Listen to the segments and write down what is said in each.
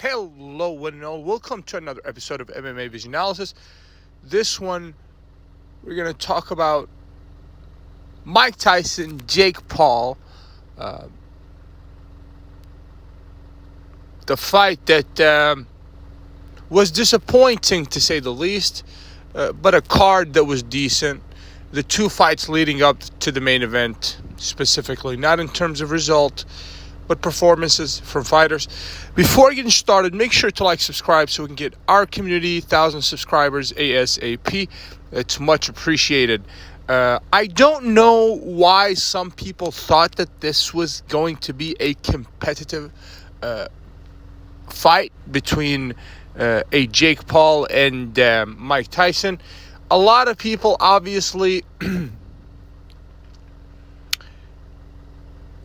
Hello, one and all. Welcome to another episode of MMA Vision Analysis. This one, we're going to talk about Mike Tyson, Jake Paul, uh, the fight that was disappointing to say the least, but a card that was decent. The two fights leading up to the main event, specifically, not in terms of result, but performances from fighters. Before getting started, make sure to subscribe so we can get our community 1,000 subscribers ASAP. It's much appreciated. I don't know why some people thought that this was going to be a competitive fight between a Jake Paul and Mike Tyson. A lot of people obviously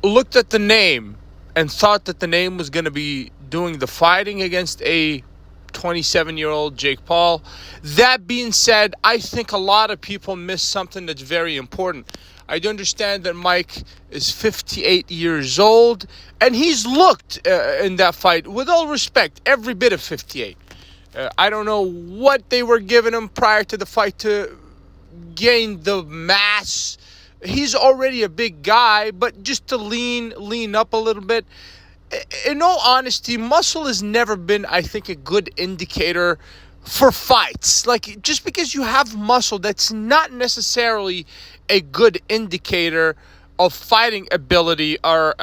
looked at the name and thought that the name was going to be doing the fighting against a 27-year-old Jake Paul. That being said, I think a lot of people missed something that's very important. I do understand that Mike is 58 years old, and he's looked in that fight, with all respect, every bit of 58. I don't know what they were giving him prior to the fight to gain the mass. He's already a big guy, but just to lean up a little bit. In all honesty, muscle has never been, I think, a good indicator for fights. Just because you have muscle, that's not necessarily a good indicator of fighting ability or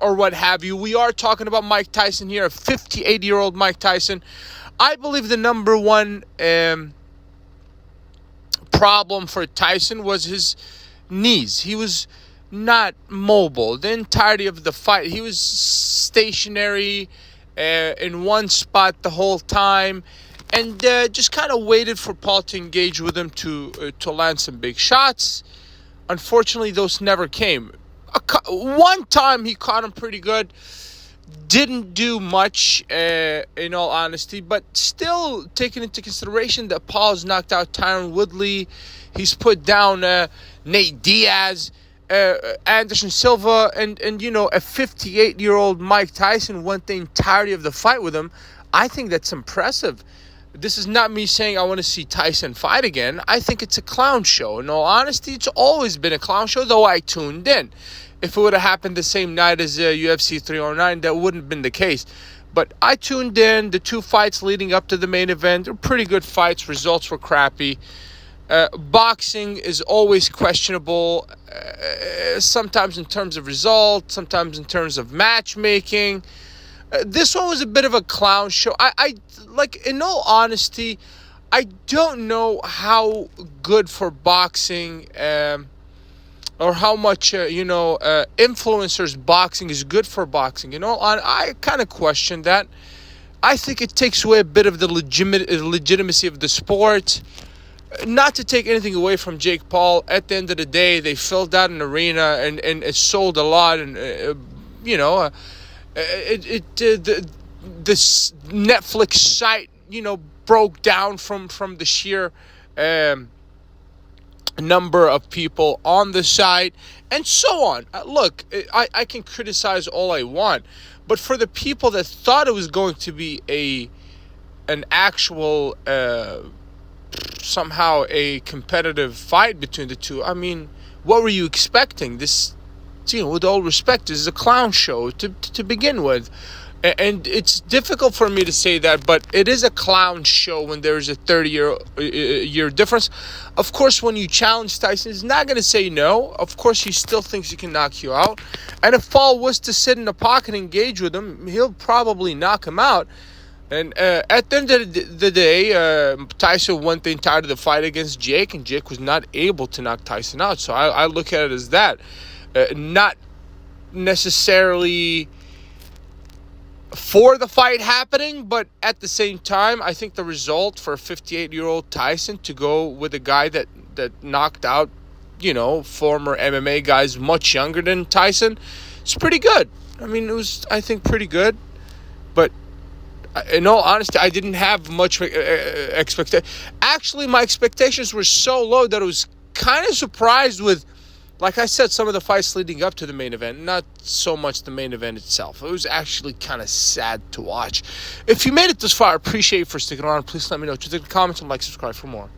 what have you. We are talking about Mike Tyson here, a 58-year-old Mike Tyson. I believe the number one problem for Tyson was his knees. He was not mobile the entirety of the fight. He was stationary in one spot the whole time, and just kind of waited for Paul to engage with him to land some big shots. Unfortunately, those never came. One time he caught him pretty good. Didn't do much, in all honesty, but still taking into consideration that Paul's knocked out Tyron Woodley. He's put down Nate Diaz, Anderson Silva, and a 58-year-old Mike Tyson went the entirety of the fight with him. I think that's impressive. This is not me saying I want to see Tyson fight again. I think it's a clown show. In all honesty, it's always been a clown show, though I tuned in. If it would have happened the same night as UFC 309, that wouldn't have been the case. But I tuned in. The two fights leading up to the main event were pretty good fights. Results were crappy. Boxing is always questionable, sometimes in terms of result, sometimes in terms of matchmaking. This one was a bit of a clown show. In all honesty, I don't know how good for boxing or how much, influencers boxing is good for boxing. I kind of question that. I think it takes away a bit of the legitimacy of the sport. Not to take anything away from Jake Paul, at the end of the day, they filled out an arena and it sold a lot. And, this Netflix site, broke down from the sheer number of people on the site and so on. Look, I can criticize all I want, but for the people that thought it was going to be an actual somehow a competitive fight between the two, I mean, what were you expecting? This, with all respect, is a clown show to begin with. And it's difficult for me to say that, but it is a clown show when there's a 30-year difference. Of course, when you challenge Tyson, he's not going to say no. Of course, he still thinks he can knock you out. And if Paul was to sit in the pocket and engage with him, he'll probably knock him out. And at the end of the day, Tyson went the entirety of the fight against Jake, and Jake was not able to knock Tyson out. So I look at it as that. Not necessarily for the fight happening, but at the same time, I think the result for a 58-year-old Tyson to go with a guy that knocked out, former MMA guys much younger than Tyson, it's pretty good. I mean, it was, I think, pretty good. But in all honesty, I didn't have much expectation. Actually, my expectations were so low that I was kind of surprised with Like I said, some of the fights leading up to the main event, not so much the main event itself. It was actually kind of sad to watch. If you made it this far, I appreciate you for sticking around. Please let me know what you think in the comments and like, subscribe for more.